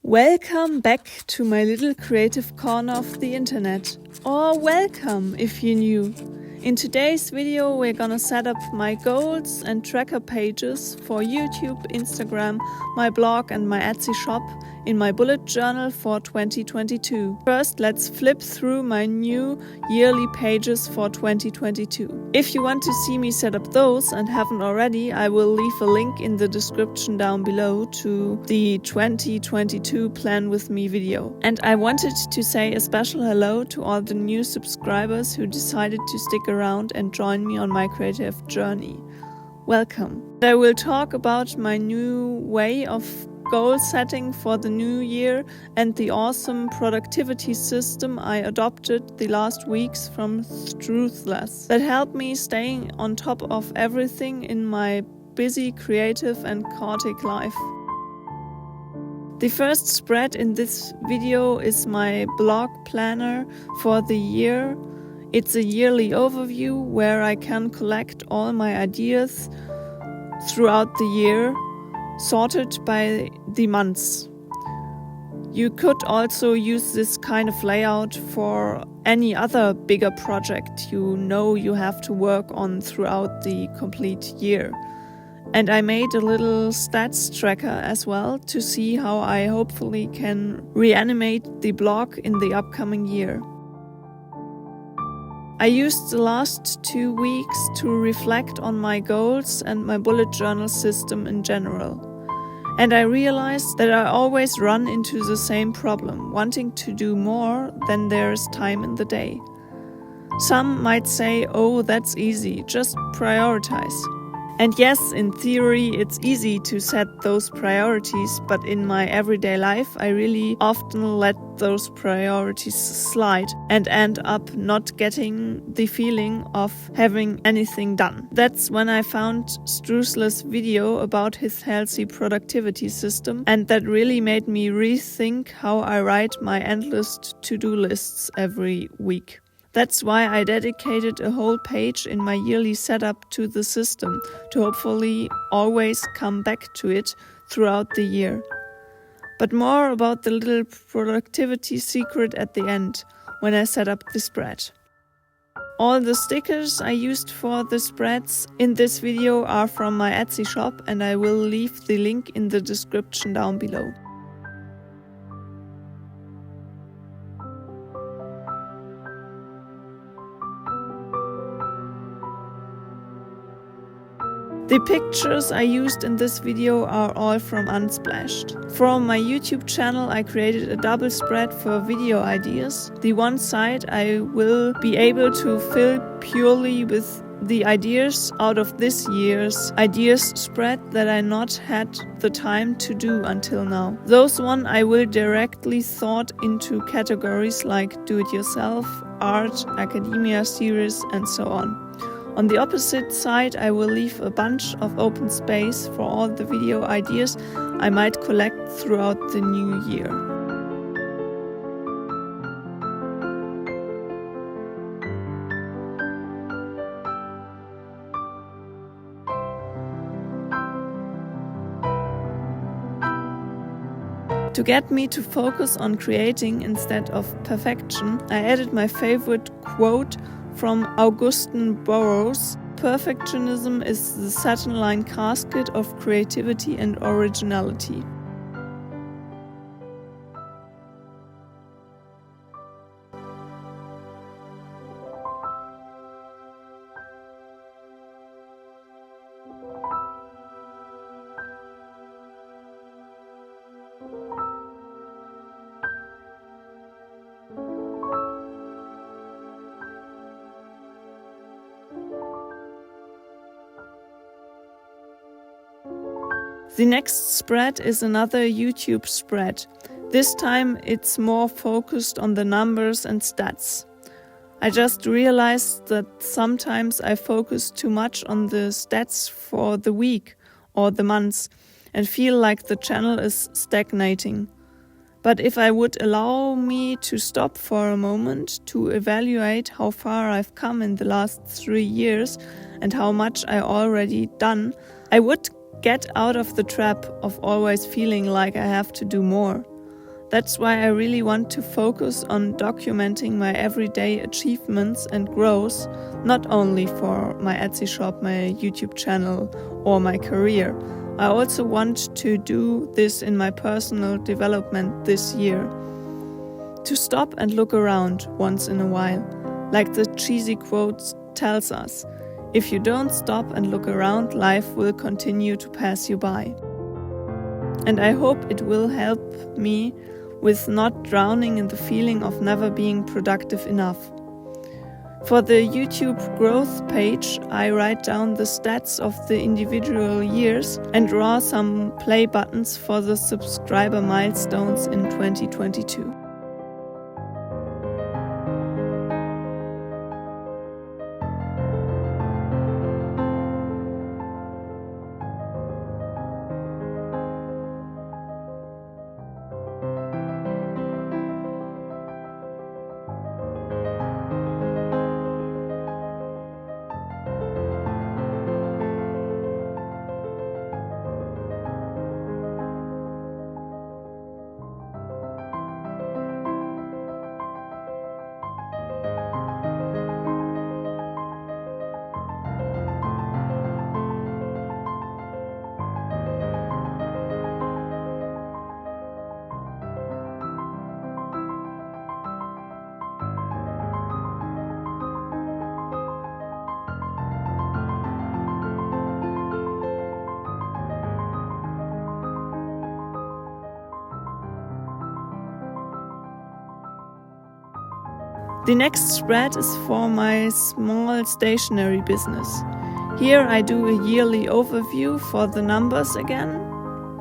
Welcome back to my little creative corner of the internet. Or welcome if you're new. In today's video we're gonna set up my goals and tracker pages for YouTube, Instagram, my blog and my Etsy shop in my bullet journal for 2022. First, let's flip through my new yearly pages for 2022. If you want to see me set up those and haven't already, I will leave a link in the description down below to the 2022 Plan With Me video. And I wanted to say a special hello to all the new subscribers who decided to stick around and join me on my creative journey. Welcome. I will talk about my new way of goal setting for the new year and the awesome productivity system I adopted the last weeks from Struthless that helped me staying on top of everything in my busy, creative and chaotic life. The first spread in this video is my blog planner for the year. It's a yearly overview where I can collect all my ideas throughout the year, sorted by the months. You could also use this kind of layout for any other bigger project you know you have to work on throughout the complete year. And I made a little stats tracker as well to see how I hopefully can reanimate the blog in the upcoming year. I used the last 2 weeks to reflect on my goals and my bullet journal system in general. And I realized that I always run into the same problem, wanting to do more than there is time in the day. Some might say, oh, that's easy, just prioritize. And yes, in theory, it's easy to set those priorities, but in my everyday life, I really often let those priorities slide and end up not getting the feeling of having anything done. That's when I found Struthless' video about his healthy productivity system, and that really made me rethink how I write my endless to-do lists every week. That's why I dedicated a whole page in my yearly setup to the system, to hopefully always come back to it throughout the year. But more about the little productivity secret at the end, when I set up the spread. All the stickers I used for the spreads in this video are from my Etsy shop, and I will leave the link in the description down below. The pictures I used in this video are all from Unsplashed. From my YouTube channel I created a double spread for video ideas. The one side I will be able to fill purely with the ideas out of this year's ideas spread that I not had the time to do until now. Those one I will directly sort into categories like do-it-yourself, art, academia series and so on. On the opposite side, I will leave a bunch of open space for all the video ideas I might collect throughout the new year. To get me to focus on creating instead of perfection, I added my favorite quote from Augustin Burroughs: "Perfectionism is the satin-lined casket of creativity and originality." The next spread is another YouTube spread. This time it's more focused on the numbers and stats. I just realized that sometimes I focus too much on the stats for the week or the months and feel like the channel is stagnating. But if I would allow me to stop for a moment to evaluate how far I've come in the last 3 years and how much I already done, I would get out of the trap of always feeling like I have to do more. That's why I really want to focus on documenting my everyday achievements and growth, not only for my Etsy shop, my YouTube channel, or my career. I also want to do this in my personal development this year. To stop and look around once in a while, like the cheesy quote tells us. If you don't stop and look around, life will continue to pass you by. And I hope it will help me with not drowning in the feeling of never being productive enough. For the YouTube growth page, I write down the stats of the individual years and draw some play buttons for the subscriber milestones in 2022. The next spread is for my small stationery business. Here I do a yearly overview for the numbers again,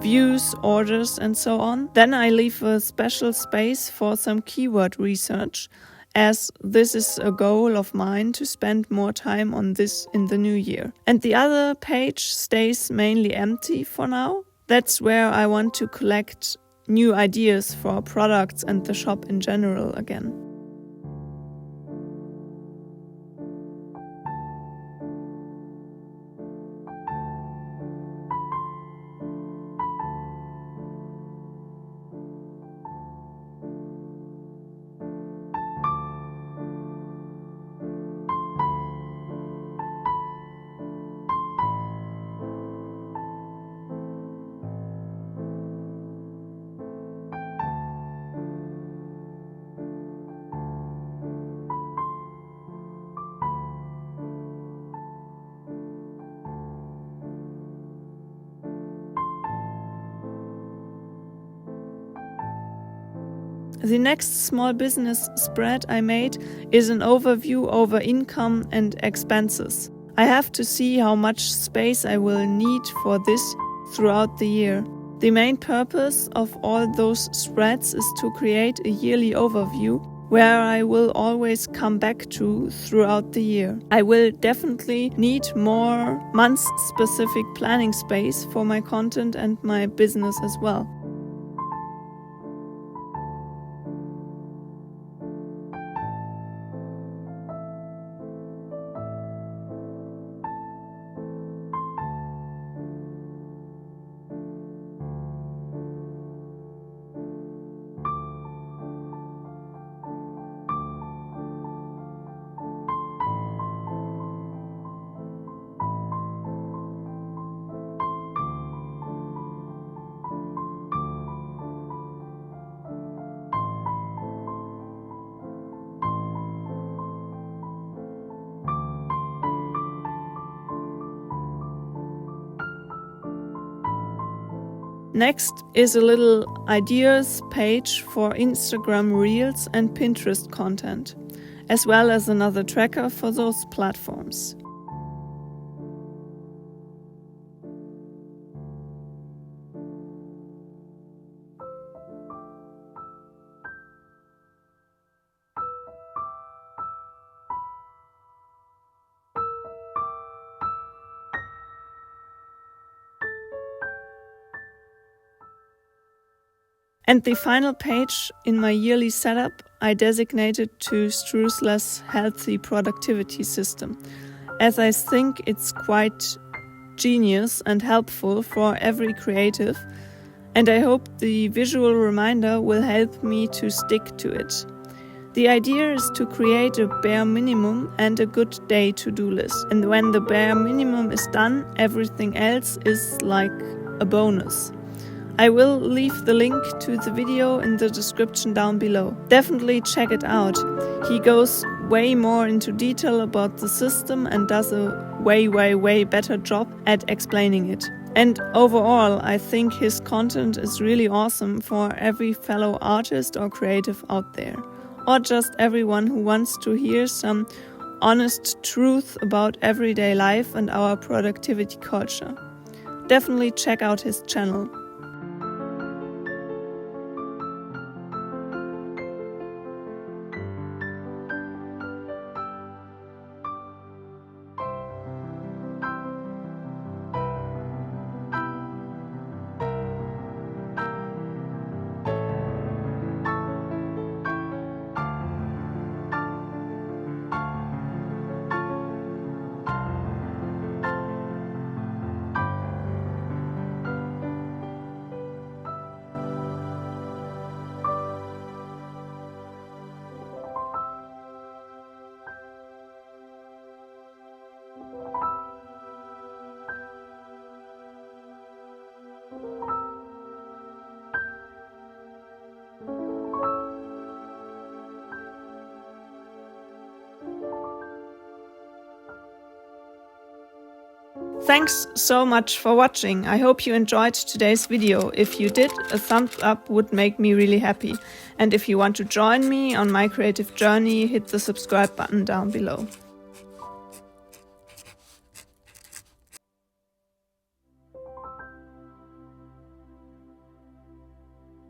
views, orders and so on. Then I leave a special space for some keyword research, as this is a goal of mine to spend more time on this in the new year. And the other page stays mainly empty for now. That's where I want to collect new ideas for products and the shop in general again. The next small business spread I made is an overview over income and expenses. I have to see how much space I will need for this throughout the year. The main purpose of all those spreads is to create a yearly overview where I will always come back to throughout the year. I will definitely need more month-specific planning space for my content and my business as well. Next is a little ideas page for Instagram Reels and Pinterest content, as well as another tracker for those platforms. And the final page in my yearly setup I designated to Struthless Healthy Productivity System, as I think it's quite genius and helpful for every creative, and I hope the visual reminder will help me to stick to it. The idea is to create a bare minimum and a good day to-do list. And when the bare minimum is done, everything else is like a bonus. I will leave the link to the video in the description down below. Definitely check it out. He goes way more into detail about the system and does a way better job at explaining it. And overall, I think his content is really awesome for every fellow artist or creative out there. Or just everyone who wants to hear some honest truth about everyday life and our productivity culture. Definitely check out his channel. Thanks so much for watching. I hope you enjoyed today's video. If you did, a thumbs up would make me really happy. And if you want to join me on my creative journey, hit the subscribe button down below.